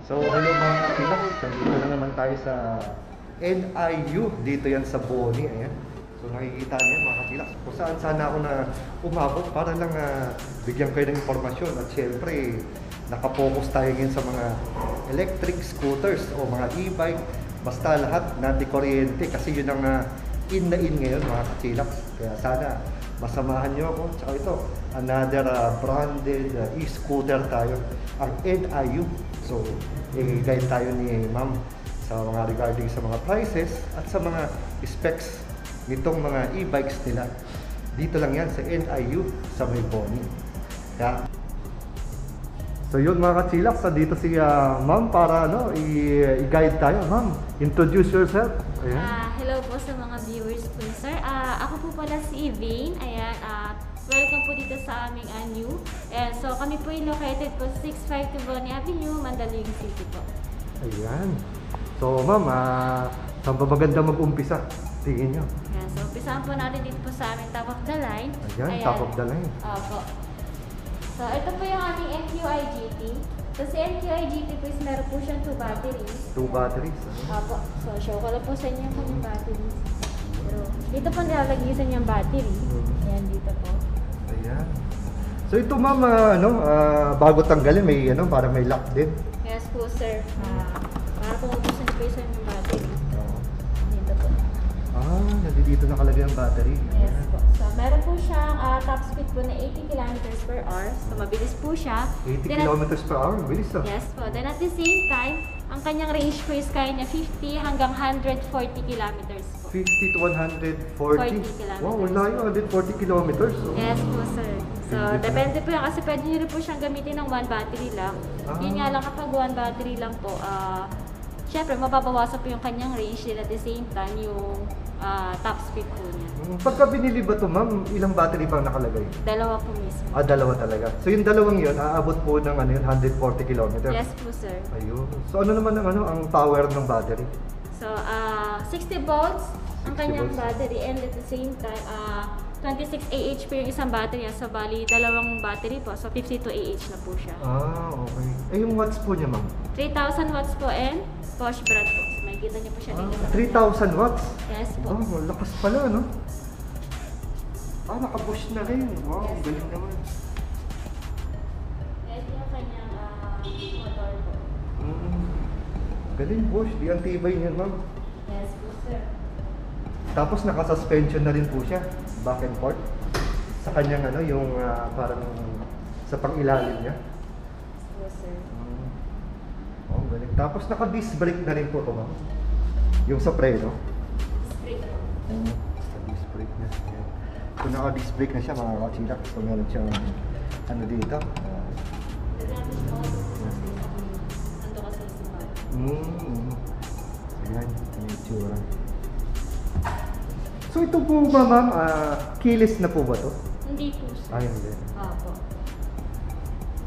So, hello mga kapilak. Dito na naman tayo sa NIU. Dito yan sa Boni. Ayan. So, nakikita niyo mga kapilak. Kung saan sana ako na umabot para lang bigyan kayo ng informasyon. At syempre, nakapokus tayo ngayon sa mga electric scooters o mga e-bike. Basta lahat na kuryente kasi yun ang in na in ngayon mga kapilak. Kaya sana masamahan niyo ako. Tsaka ito, another branded e-scooter tayo. Ang NIU. So, i-guide tayo ni ma'am sa mga regarding sa mga prices at sa mga specs nitong mga e-bikes nila. Dito lang yan sa NIU sa may Boni. Yeah. So yun mga kachilak, dito si ma'am para i-guide tayo. Ma'am, introduce yourself. Ayan. Hello po sa mga viewers po sir. Ako po pala si Evane. Ayan, welcome po dito sa aming NIU. And so kami po yung located po 652 Boni Avenue, Mandaluyong City po. Ayan. So ma'am, saan ba maganda mag-umpisa? Tingin nyo. Ayan, so umpisahan po natin dito po sa aming top of the line. Ayan, top of the line. Opo. So ito po yung aming NQi GT. So si NQi GT po is meron po siyang 2 batteries. 2 batteries. Opo. So show ko lang po sa inyo kung yung batteries. Pero dito po nilalagay sa inyo yung battery. Ayan, dito po. Ayan. So ito ma'am, bago tanggalin may parang may lock din. Yes po sir. Para po ubusan po sa inyo yung battery. Dito po. Nandito nakalagay ang battery. Yes po. So meron po siyang top speed po na 80 kilometers per hour. So mabilis po siya. 80 kilometers per hour? Bilis ah. Yes po. Then at the same time, ang kanyang range po is kaya niya 50 hanggang 140 kilometers po. 50 to 140? 40 kilometers. Wow, wala yung 140 kilometers. So. Yes po sir. So depende po yan kasi pwede nyo rin po siyang gamitin ng 1 battery lang. Yun nga lang kapag 1 battery lang po, syempre mababawasan po yung kanyang range din at the same time yung top speed po niya. Pagka binili ba ito ma'am, ilang battery bang nakalagay? Dalawa po mismo. Dalawa talaga. So yung dalawang yun, aabot po ng 140 kilometers? Yes po sir. Ayun. So ano naman ang power ng battery? So 60 volts ang 60 kanyang volts. battery and at the same time 26 AH po yung isang battery niya. So bali dalawang battery po. So 52 AH na po siya. Okay. Yung watts po niya ma'am? 3,000 watts po and push brad po. So makikita niyo po siya dito. 3,000 watts? Yes po. Lakas pala no? Naka-push na rin. Wow, yes. Galing naman. Ito yung kanyang motor po. Galing Bosch, di ang tibay niyan ma'am. Yes po sir. Tapos naka-suspension na rin po siya, back and forth. Sa kanyang yung parang sa pang-ilalim niya. Yes po sir. Galing. Tapos naka-disc brake na rin po ito ma'am. Yung sa preno. Straight po. Disc brake na. Yan. Kung naka-disc brake na siya mga kachilak, so meron siyang dito. Ando kasi si Ma'am. Ayan, yung itsura. So ito po ba ma'am, keyless na po ba to? Hindi po sir. Hindi. Opo.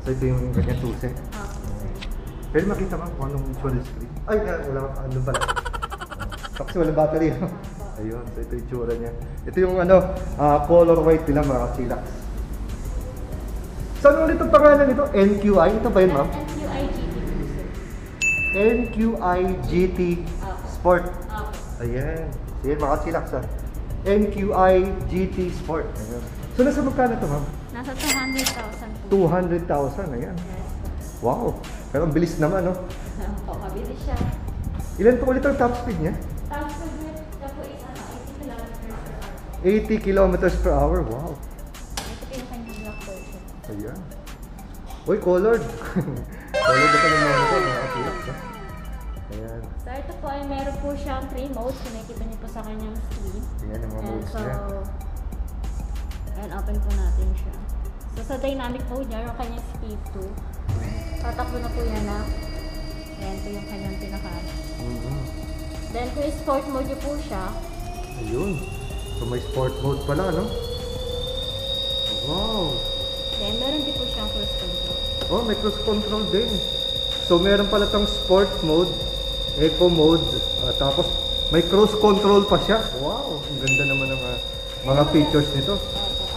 So ito yung ganyan tuse. Opo sir. Pwede makita ma'am kung anong full screen. Wala pala. Kasi wala battery. Ayun, so ito yung itsura niya. Ito yung color white nila mga kachilak. So ano ulit ang pangalan nito? NQi? Ito ba yun ma'am? NQi GT po sir. NQi GT Sport. Opo. Ayan. Sige mga kachilak sa NQi GT Sport. Ayan. So nasa magkano ito ma'am? Nasa 200,000 po. 200,000. Ayan. Yes. Wow. Pero ang bilis naman no? Opo, mabilis siya. Ilan po ulit ang top speed niya? Top speed niya po is 80 kilometers per hour. 80 kilometers per hour. Wow. Ito po yung kanyang block version. Ayan. Uy, colored. Colored na pala mga ito. Mga kachilak. Ayan. So ito po ay meron po siyang 3 modes. Kung nakikita niyo po sa kanyang screen. Ayan ang mga modes niya. Ayan, open po natin siya. So sa dynamic mode niya, yung kanyang speed 2. Tatakbo na po yan na. Ayan po yung kanyang pinaka. Then kung sport mode niyo po siya. Ayun. So may sport mode pala, no? Wow. Then meron din po siyang cruise control. May cruise control din. So meron pala tong sport mode, eco mode, tapos may cruise control pa siya. Wow, ang ganda naman ng mga features nito.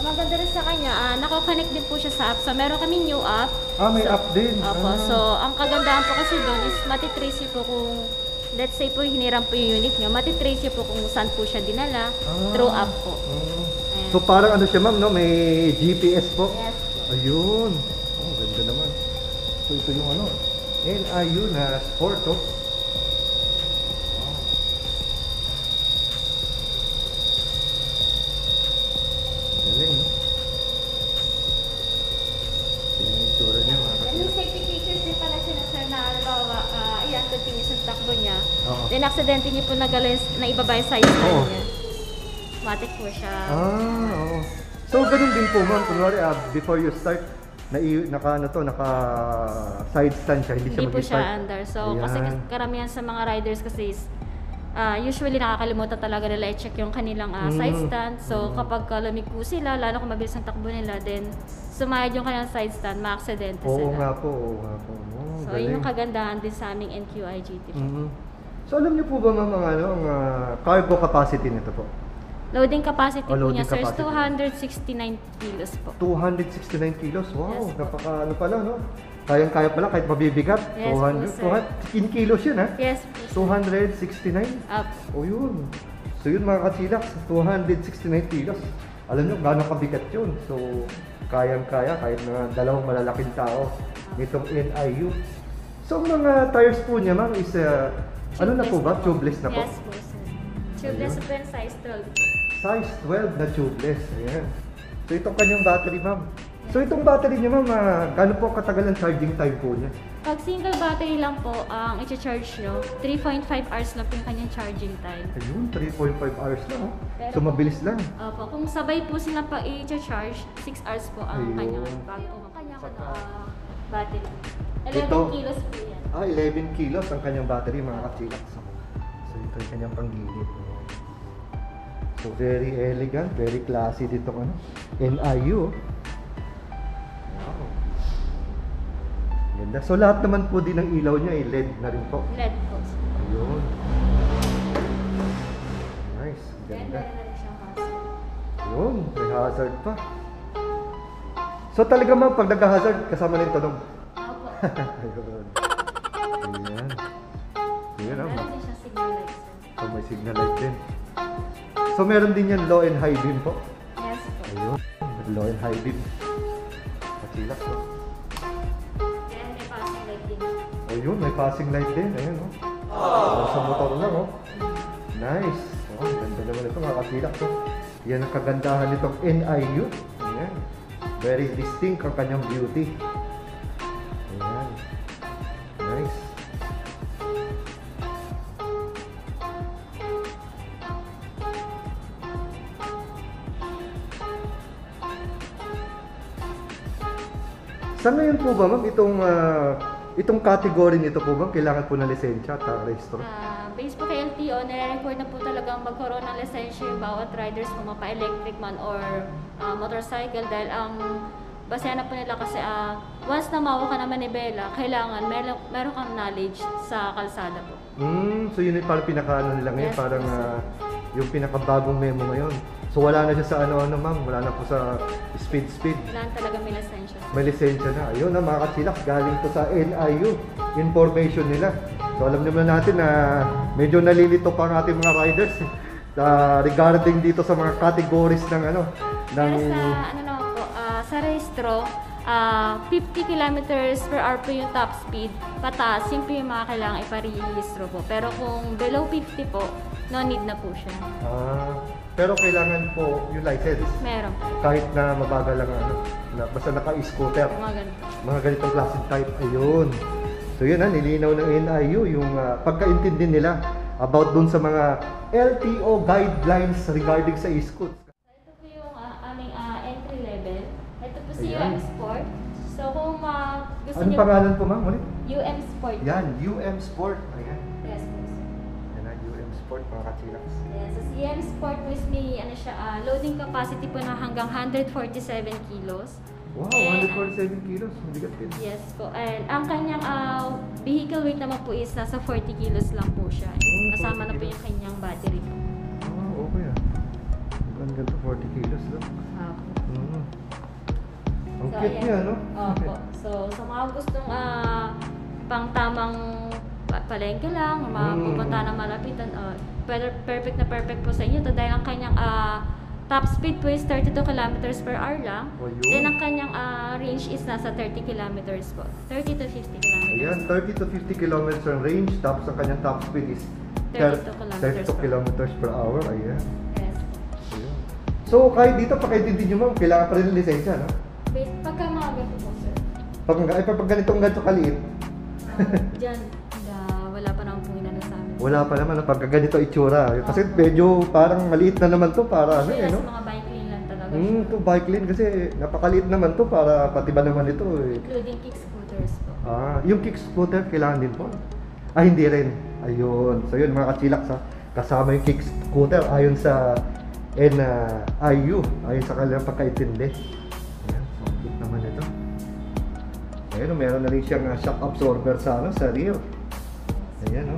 Ang maganda rin sa kanya, nakakonect din po siya sa app. So meron kami new app. Ah, may app din. Opo. Ah. So, ang kagandahan po kasi doon is matitrace niyo po kung, let's say po, hiniram po yung unit niyo, matitrace niyo po kung saan po siya dinala through app po. Ah. Ayan. So parang ano siya ma'am, no? May GPS po. Yes po. Ayun. Oh, ganda naman. So ito yung ano, NIU na sport, oh. Wow. Galing, no? Yan yung itsura niya, mga And kapatid. yung safety features din pala siya na sir na halimbawa, ayan, continuous ang takbo niya. Oo. Then, accidente niyo po na ibaba yung size line Oo. niya. Matic po siya. Ah, oo. So ganun din po ma'am, kunwari before you start, naka side stand siya, hindi siya Hindi po siya mag-start. under. So, kasi Ayan. karamihan sa mga riders kasi is, usually nakakalimutan talaga nila i-check yung kanilang side stand. So, kapag lamig po sila, lalo kung mabilis ang takbo nila, then sumayad yung kanilang side stand, ma-aksidente Oo sila. nga po, oo nga po. Oh, So, galing. yun yung kagandahan din sa aming NQI GT po. Mhm. So alam niyo po ba ma'am ang ano, ang cargo capacity nito po? Loading capacity po Loading niya, sir, is capacity. 269 kilos po. 269 kilos. Wow, Yes po. napaka ano pala, no? Kayang-kaya pala kahit mabibigat. Yes po, sir. 200 in kilos yun, ha? Yes po, sir. 269? Up. O yun. So yun mga kasilaks, 269 kilos. Alam nyo, gano'ng kabigat yun. So, kayang-kaya kahit na dalawang malalaking tao nitong NIU. So, ang mga tires po niya, ma'am, is, ano na po ba? Tubeless na po? Yes po, sir. Tubeless po and size 12 po. Size 12 na tubeless. Ayan. So, itong kanyang battery, ma'am. So, itong battery niya, ma'am, gano'n po katagal ang charging time po niya? Pag single battery lang po, ang i-charge nyo, 3.5 hours na po yung kanyang charging time. Ayun, 3.5 hours lang, oh. Pero So, mabilis lang. Opo, kung sabay po sila pa i-charge, 6 hours po ang Ayun. kanyang bago po. Kanyang battery. 11 Ito. kilos po yan. 11 kilos ang kanyang battery, mga kachilaks. So, ito yung kanyang panggilid. So, very elegant, very classy dito, ano, NIU. Wow. Ganda. So, lahat naman po din ng ilaw niya ay LED na rin po. LED po. Ayun. Nice. Ganda. Ganda rin siyang hazard. Yun, may hazard pa. So, talaga ma'am, pag nag-hazard, kasama na yung tunog. Opo. Ayun. Ayan. Ayan, ah. Meron din siyang signal light, sir. So, may signal light din. So, meron din yan low and high beam po. Yes po. Ayun, low and high beam. Kasilak po. Then may passing light din. Ayun, may passing light din. Ayun, oh. Sa motor lang, oh. Nice. Oh, ganda naman ito, mga kasilak. So, yan ang kagandahan nitong NIU. Ayan. Very distinct ang kanyang beauty. Ayan. Nice. Sa ngayon po ba, ma'am, itong category nito po ba, kailangan po ng lisensya at rehistro? Based po kay LTO, nire-record na po talagang magkaroon ng lisensya yung bawat riders kung mapa-electric man or motorcycle dahil ang basehan na po nila kasi once na mawa ka na manibela, kailangan meron kang knowledge sa kalsada po. So yun yung parang pinaka-ano nila ngayon, Yes, parang yes. yung pinakabagong memo ngayon. So wala na siya sa ano-ano, ma'am, wala na po sa speed. Kailangan talaga may lisensya. May lisensya na. Ayun na, mga kachilaks, galing to sa NIU, information nila. So alam naman natin na medyo nalilito pa ang ating mga riders regarding dito sa mga categories ng ano, ng... Pero sa ano naman po, sa rehistro, 50 kilometers per hour po yung top speed. Pataas, yun po yung mga kailangan iparehistro po. Pero kung below 50 po, no need na po siya. Pero kailangan po yung license. Meron po. Kahit na mabagal lang ano, na basta naka-scooter. Mga ganito. Mga ganitong klaseng type, ayun. So yun nilinaw ng NIU yung pagkaintindi nila about dun sa mga LTO guidelines regarding sa e-scoot. Ito po yung aming entry level. Ito po si Ayan. UM Sport. So kung gusto Anong niyo pangalan po ma'am? Ulit? UM Sport. Yan, UM Sport. Ayan. Yes po. Yan na, UM Sport, mga kachilaks. Yes, so si UM Sport po is may loading capacity po na hanggang 147 kilos. Wow, And, 147 kilos. Mabigat din. Yes po. And ang kanyang vehicle weight naman po is nasa 40 kilos lang po siya. Oh, Kasama 40 na po yung kanyang battery po. Okay ah. Ang ganda, 40 kilos lang. Opo. Ang So, cute ayan. niya, no? Opo. So So, sa mga gustong pang tamang palengke lang, mga pupunta na malapitan, perfect na perfect po sa inyo to dahil ang kanyang top speed po is 32 kilometers per hour lang. O, yun. Then ang kanyang range is nasa 30 kilometers po. 30 to 50 kilometers. Ayan, 30 to 50 kilometers ang range, tapos ang kanyang top speed is 32 kilometers per hour. Ayan. Yes. Ayan. So, kahit dito, pakaintindi nyo ma'am, kailangan pa rin ng lisensya, no? Pagka mga ganito po, sir. Pag ganitong ganito kaliit, Diyan, wala pa naman pong inano sa amin. wala pa naman, pagka ganito itsura. Kasi medyo parang maliit na naman to para ano Kasi no? mga bike lane lang talaga. To bike lane kasi napakaliit naman to para pati ba naman ito eh. Including kick scooters po. Yung kick scooter kailangan din po. Hindi rin. Ayun. So yun mga kachilaks ha. Kasama yung kick scooter ayon sa NIU. Ayon sa kanilang pagkaintindi. Ayan. So cute naman ito. Ayun, meron na rin siyang shock absorber sa rear. Ayan o.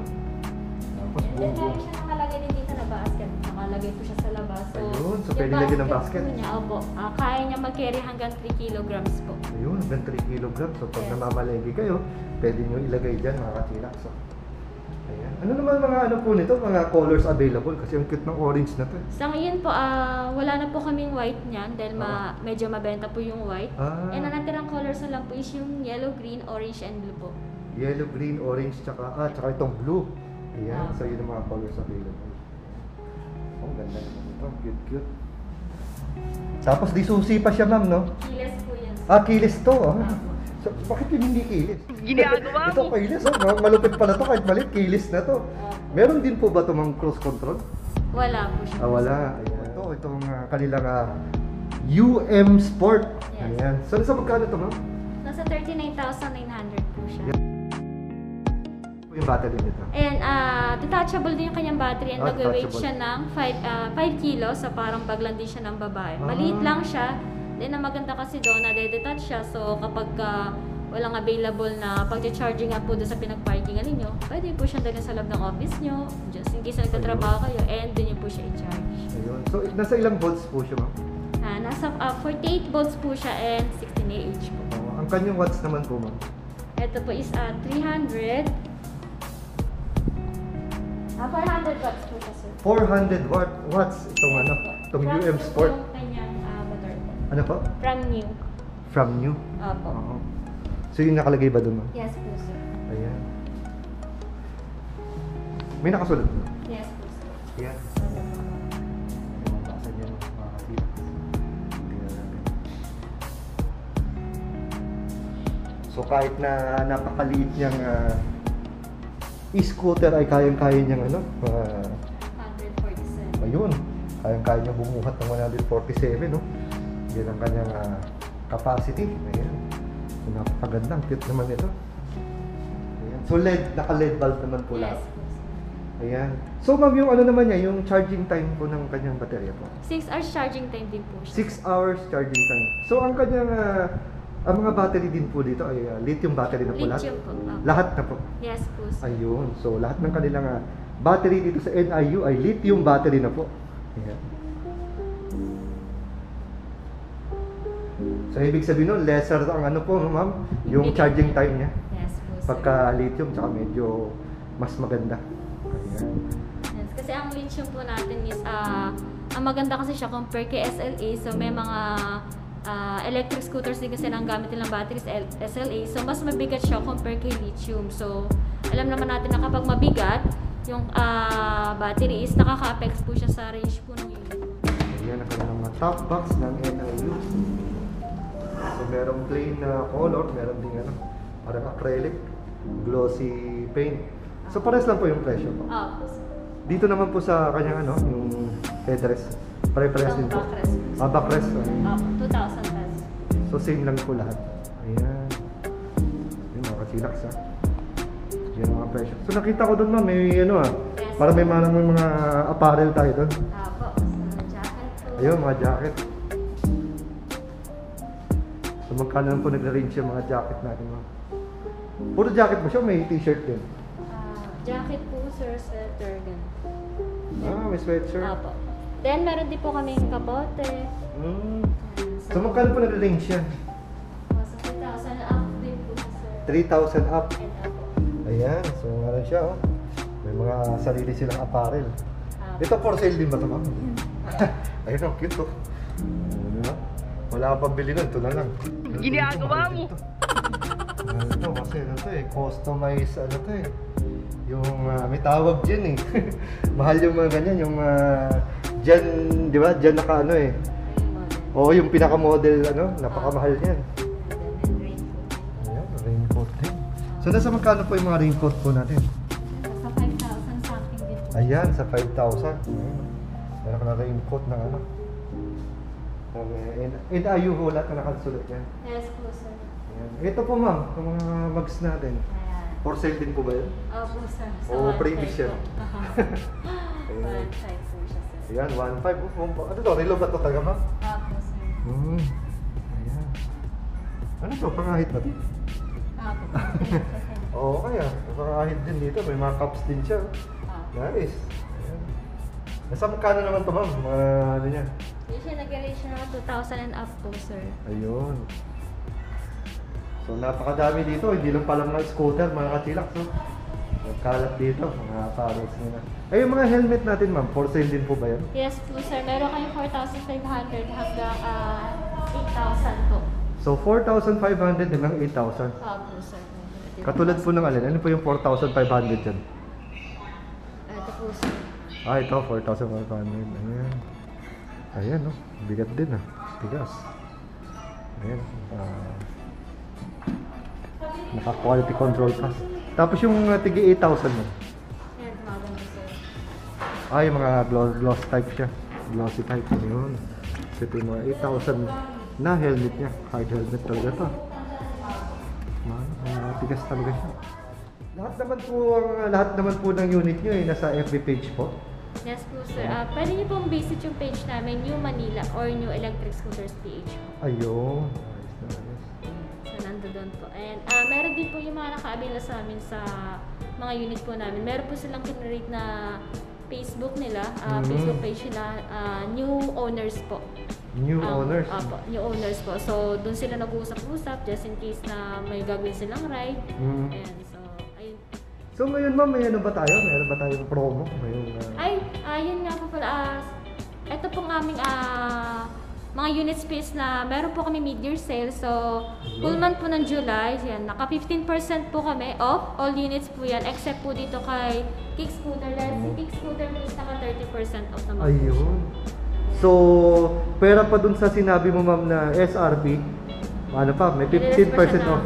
Tapos And then meron siya nakalagay din dito na basket. Nakalagay po siya sa labas. So, Ayun, so yung pwede lagyan ng basket. po niya, opo, kaya niya mag-carry hanggang 3 kilograms po. Ayun, hanggang 3 kilograms. So pag Yes. namamalegi kayo, pwede nyo ilagay dyan mga kachilaks. So, ayan. Ano naman mga ano po nito, mga colors available? Kasi ang cute ng orange na to. Sa ngayon po, wala na po kaming white niyan dahil medyo mabenta po yung white. And ang natirang colors na lang po is yung yellow, green, orange, and blue po. Yellow, green, orange, tsaka itong blue. Ayan, so yun ang mga colors available. Oh, ganda naman ito. Cute, cute. Tapos di susi pa siya ma'am, no? Kiles po yan. Kilis to. Opo. So, bakit yun hindi kilis? Ginagawa Ito kilis, malupit pala to kahit maliit, kilis na to. Meron din po ba ito mga cruise control? Wala po siya. Wala. Ayan. Itong kanilang UM Sport. Yes. Ayan. So, nasa magkano ito ma'am? Nasa 39,900 po siya. Yung battery nito. And detachable din yung kanyang battery and nag-weight Detachable. siya ng 5 kilos, so parang baglan din siya ng babae. Maliit lang siya. Then ang maganda kasi doon, na-detach siya. So kapag walang available na pag-charging nga po doon sa pinag-parkingan ninyo, pwede po siyang dalhin sa loob ng office nyo, just in case nagtatrabaho kayo, and doon nyo po siya i-charge. Ayun. So, nasa ilang volts po siya ma'am? Nasa 48 volts po siya and 16 AH po. Ang kanyang watts naman po ma'am? Ito po is 300. 400 watts po siya, sir. 400 watts itong itong From UM new Sport. yung kanyang motor po. Ano po? From new. From new? Opo. Oo. So yung nakalagay ba doon ma'am? Yes po, sir. Ayan. May nakasulat po? Yes po, sir. Ayan. Mabakasan niya mga kapila. Tingnan natin. So kahit na napakaliit niyang e-scooter ay kayang-kaya niyang 147. ayun, kayang-kaya niyang bumuhat ng 147, no? Yan ang kanyang capacity. Ayan. So napakagandang cute naman ito. Ayan. So naka-LED bulb naman po lahat. Yes po, sir. Ayan. So ma'am, yung naman niya, yung charging time po ng kanyang baterya po. 6 hours charging time din po siya. 6 hours charging time. So ang kanyang ang mga battery din po dito ay lithium battery na po lahat. Lithium po. Opo. Lahat na po. Yes po, sir. Ayun. So lahat ng kanilang battery dito sa NIU ay lithium battery na po. Ayan. So ibig sabihin nun, lesser ang po, no, ma'am, yung charging time niya. Yes po, sir. Pagka lithium, tsaka medyo mas maganda. Ayan. Yes, kasi ang lithium po natin is, ang maganda kasi siya compare kay SLA. So may mga electric scooters din kasi nang gamit nilang batteries SLA. So mas mabigat siya compare kay lithium. So alam naman natin na kapag mabigat, yung battery is nakaka-affect po siya sa range po ng unit. Ayan ang kanilang mga top box ng NIU. So merong plain na color, meron din parang acrylic, glossy paint. So pares lang po yung presyo po. Po, sir. Dito naman po sa kanyang yung headrest. Pare-pares din po. Backrest. Backrest. 2,000 pesos. So same lang po lahat. Ayan. Yung mga kachilaks Yan ang mga presyo. So nakita ko doon ma'am, may Yes. parang may mga apparel tayo doon. Po, sa jacket po. Ayun, mga jacket. So magkano lang po nag-range yung mga jacket natin ma'am? Puro jacket mo siya, may t-shirt din. Jacket po, sir, sweater, ganun. May sweatshirt. Apo. Then, meron din po kaming kabote. So magkano po nag-range yan? Sa 2,000. 3,000 up. And up po. Ayan, so meron siya oh. May mga sarili silang apparel. Ito for sale din ba ito, ma'am? Ayun, ang cute oh. Diba? Wala ka pang bili nun, ito na lang. Ginagawa mo! Ito kasi ano to eh, customized ano to eh. Yung may tawag dyan eh. Mahal yung mga ganyan, yung dyan, di ba? Dyan naka ano eh. Ayun, model. Oo, yung pinaka-model ano, napakamahal yan. And then raincoat. Ayan, raincoat din. So nasa magkano po yung mga raincoat po natin? Sa 5,000 something din po. Ayan, sa 5,000. Meron ka na raincoat ng ano. And ayuho lahat na nakasulat yan. Yes po, sir. Ayan. Ito po ma'am, yung mga mugs natin. Ayan. For sale din po ba yun? Opo, sir. Sa Oo, 1.5 previous yan. po. Ayan. 1.5 po siya, sir. Ayan, 1.5. Ano to? Relo ba to talaga ma'am? Opo, sir. Ayan. Ano to? Pangahit ba to? Opo. Oo, kaya. Pangahit din dito. May mga cups din siya. Opo. Nice. Ayan. Nasa magkano naman to ma'am? Mga ano niya? Hindi siya nag-range na 2,000 and up po, sir. Ayun. So napakadami dito. Hindi lang pala mga scooter, mga katilak. So, nagkalat dito. Mga apparels nila. Ay, yung mga helmet natin ma'am, for sale din po ba yan? Yes po, sir. Meron kayong 4,500 hanggang 8,000 po. So 4,500 hanggang 8,000. Opo, sir. Katulad po ng alin. Ano po yung 4,500 dyan? Ito po, sir. Ah, ito, 4,500. Ayan. Ayan, no? Bigat din, ah. Tigas. Ayan. Naka-quality control pass. Tapos yung tigi 8,000 mo. Yan, maganda, sir. Ah, yung mga gloss type siya. Glossy type. Ayun. So, ito yung mga 8,000 na helmet niya. Hard helmet talaga to. Tigas talaga siya. Lahat naman po ng unit niyo nasa FB page po. Yes po, sir. Pwede niyo pong visit yung page namin, New Manila or New Electric Scooters PH po. Ayun. So, nandoon po. And meron din po yung mga naka-avail sa amin sa mga unit po namin. Meron po silang kinrate na Facebook nila, Facebook page nila, new owners po. New owners? Opo, new owners po. So, doon sila nag-uusap-usap just in case na may gagawin silang ride. Ayan, so, ayun. So ngayon ma'am, may ano ba tayo? Meron ba tayong promo? Ayun nga po pala. Ito pong aming mga unit space na meron po kami mid-year sale. So, full month po ng July. Yan, naka 15% po kami off. All units po yan. Except po dito kay Kick Scooter. Dahil si Kick Scooter po is naka 30% off naman. Ayun. So, pera pa dun sa sinabi mo ma'am na SRP, ano pa, may 15% off.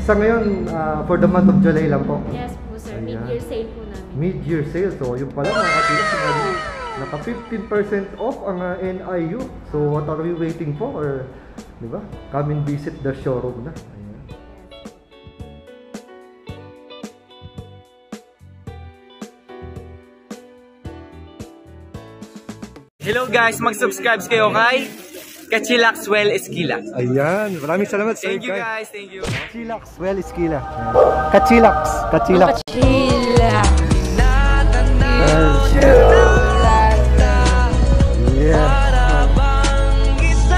Sa ngayon, for the month of July lang po. Yes po, sir. Ayan. Mid-year sale po namin. Mid-year sale. So, yung pala mga kapitid, naka 15% off ang NIU. So, what are we waiting for? Or, di ba? Come and visit the showroom na. Ayan. Hello guys, mag-subscribe kayo kay Kachilaxwell Esquilax. Ayan. Maraming salamat sir. Thank you guys, thank you. Kachilax, well, Esquila. Kachilax. Kachilax. Yeah.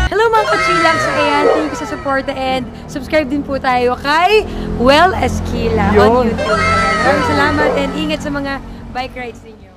Hello mga kachilax! Ayan, thank you sa support and subscribe din po tayo kay Well Esquila on Yun. YouTube. Ayan, maraming salamat and ingat sa mga bike rides ninyo.